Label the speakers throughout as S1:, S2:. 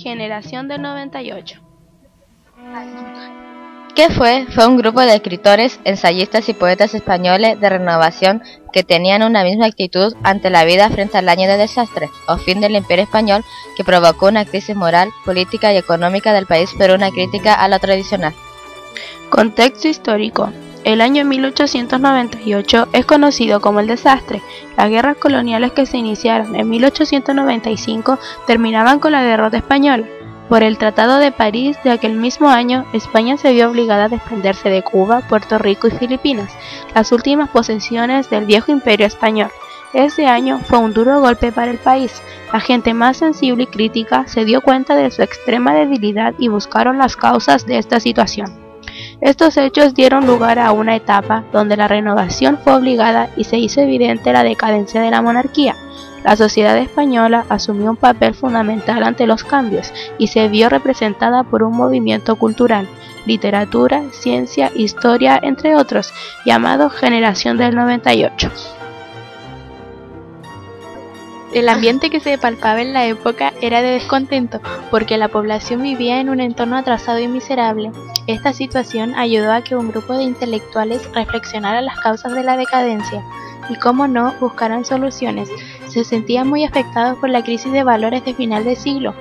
S1: Generación del 98.
S2: ¿Qué fue? Fue un grupo de escritores, ensayistas y poetas españoles de renovación que tenían una misma actitud ante la vida frente al año de desastre o fin del Imperio Español que provocó una crisis moral, política y económica del país por una crítica a lo tradicional.
S1: Contexto histórico. El año 1898 es conocido como el desastre. Las guerras coloniales que se iniciaron en 1895 terminaban con la derrota española. Por el Tratado de París de aquel mismo año, España se vio obligada a desprenderse de Cuba, Puerto Rico y Filipinas, las últimas posesiones del viejo imperio español. Ese año fue un duro golpe para el país. La gente más sensible y crítica se dio cuenta de su extrema debilidad y buscaron las causas de esta situación. Estos hechos dieron lugar a una etapa donde la renovación fue obligada y se hizo evidente la decadencia de la monarquía. La sociedad española asumió un papel fundamental ante los cambios y se vio representada por un movimiento cultural, literatura, ciencia, historia, entre otros, llamado Generación del 98. El ambiente que se palpaba en la época era de descontento, porque la población vivía en un entorno atrasado y miserable. Esta situación ayudó a que un grupo de intelectuales reflexionara las causas de la decadencia y, cómo no, buscaran soluciones. Se sentían muy afectados por la crisis de valores de final de siglo.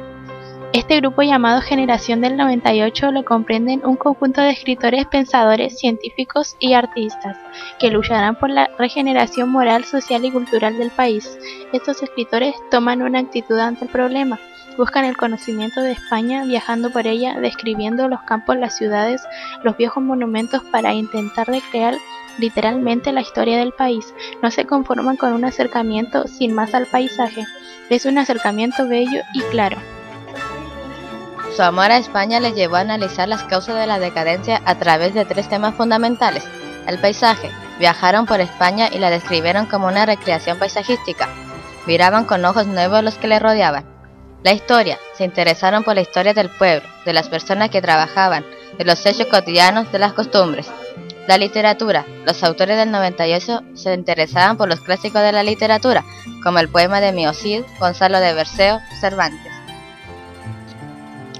S1: Este grupo, llamado Generación del 98, lo comprenden un conjunto de escritores, pensadores, científicos y artistas que lucharán por la regeneración moral, social y cultural del país. Estos escritores toman una actitud ante el problema, buscan el conocimiento de España viajando por ella, describiendo los campos, las ciudades, los viejos monumentos para intentar recrear literalmente la historia del país. No se conforman con un acercamiento sin más al paisaje, es un acercamiento bello y claro.
S2: Su amor a España les llevó a analizar las causas de la decadencia a través de 3 temas fundamentales. El paisaje. Viajaron por España y la describieron como una recreación paisajística. Miraban con ojos nuevos los que le rodeaban. La historia. Se interesaron por la historia del pueblo, de las personas que trabajaban, de los hechos cotidianos, de las costumbres. La literatura. Los autores del 98 se interesaban por los clásicos de la literatura, como el poema de Mio Cid, Gonzalo de Berceo, Cervantes.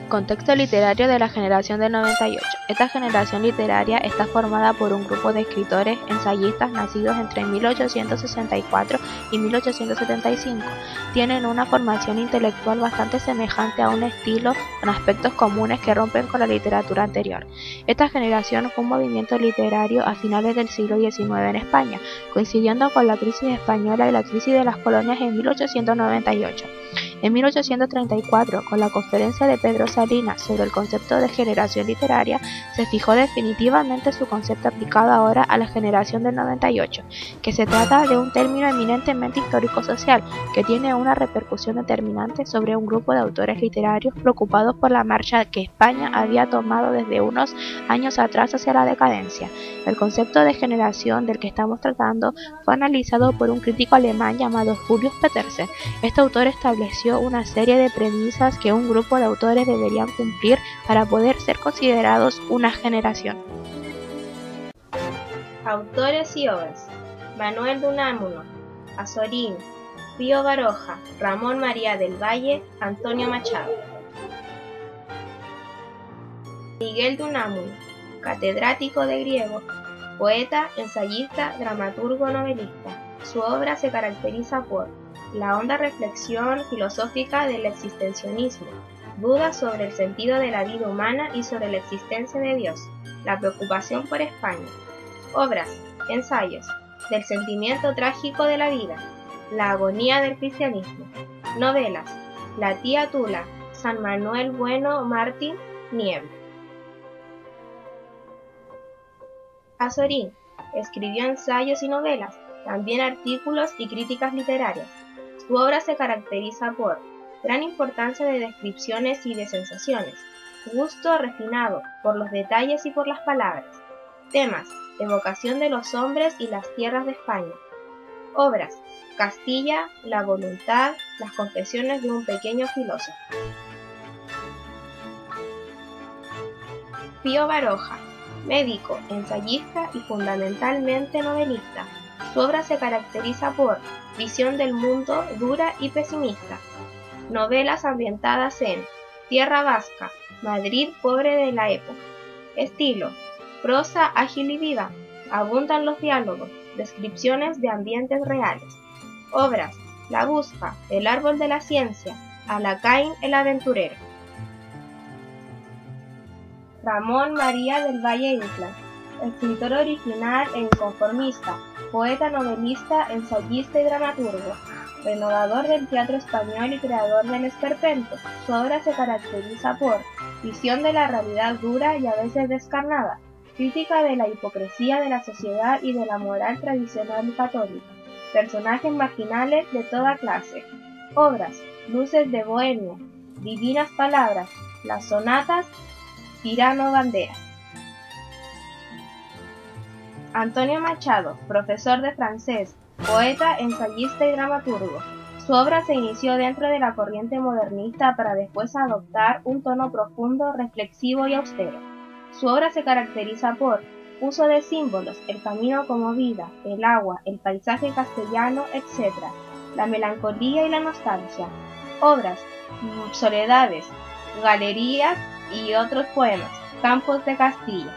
S1: Contexto literario de la Generación del 98. Esta generación literaria está formada por un grupo de escritores, ensayistas nacidos entre 1864 y 1875. Tienen una formación intelectual bastante semejante a un estilo con aspectos comunes que rompen con la literatura anterior. Esta generación fue un movimiento literario a finales del siglo XIX en España, coincidiendo con la crisis española y la crisis de las colonias en 1898. En 1834, con la conferencia de Pedro Salinas sobre el concepto de generación literaria, se fijó definitivamente su concepto aplicado ahora a la generación del 98, que se trata de un término eminentemente histórico-social, que tiene una repercusión determinante sobre un grupo de autores literarios preocupados por la marcha que España había tomado desde unos años atrás hacia la decadencia. El concepto de generación del que estamos tratando fue analizado por un crítico alemán llamado Julius Petersen. Este autor estableció una serie de premisas que un grupo de autores deberían cumplir para poder ser considerados una generación.
S3: Autores y obras: Manuel de Unamuno, Azorín, Pío Baroja, Ramón María del Valle, Antonio Machado. Miguel de Unamuno, catedrático de griego, poeta, ensayista, dramaturgo, novelista. Su obra se caracteriza por la honda reflexión filosófica del existencialismo, dudas sobre el sentido de la vida humana y sobre la existencia de Dios, la preocupación por España. Obras, ensayos, del sentimiento trágico de la vida, la agonía del cristianismo. Novelas, La tía Tula, San Manuel Bueno Martín, Niebla. Azorín escribió ensayos y novelas, también artículos y críticas literarias. Su obra se caracteriza por gran importancia de descripciones y de sensaciones, gusto refinado por los detalles y por las palabras, temas, evocación de los hombres y las tierras de España. Obras, Castilla, La voluntad, Las confesiones de un pequeño filósofo. Pío Baroja, médico, ensayista y fundamentalmente novelista. Su obra se caracteriza por visión del mundo dura y pesimista. Novelas ambientadas en Tierra Vasca, Madrid pobre de la época. Estilo: prosa ágil y viva. Abundan los diálogos, descripciones de ambientes reales. Obras: La Busca, El árbol de la ciencia, Alacaín el aventurero. Ramón María del Valle Inclán, escritor original e inconformista, poeta, novelista, ensayista y dramaturgo, renovador del teatro español y creador del esperpento. Su obra se caracteriza por visión de la realidad dura y a veces descarnada, crítica de la hipocresía de la sociedad y de la moral tradicional católica, personajes marginales de toda clase. Obras: Luces de Bohemia, Divinas Palabras, Las Sonatas, Tirano Banderas. Antonio Machado, profesor de francés, poeta, ensayista y dramaturgo. Su obra se inició dentro de la corriente modernista para después adoptar un tono profundo, reflexivo y austero. Su obra se caracteriza por uso de símbolos, el camino como vida, el agua, el paisaje castellano, etc., la melancolía y la nostalgia. Obras: Soledades, Galerías y otros poemas, Campos de Castilla.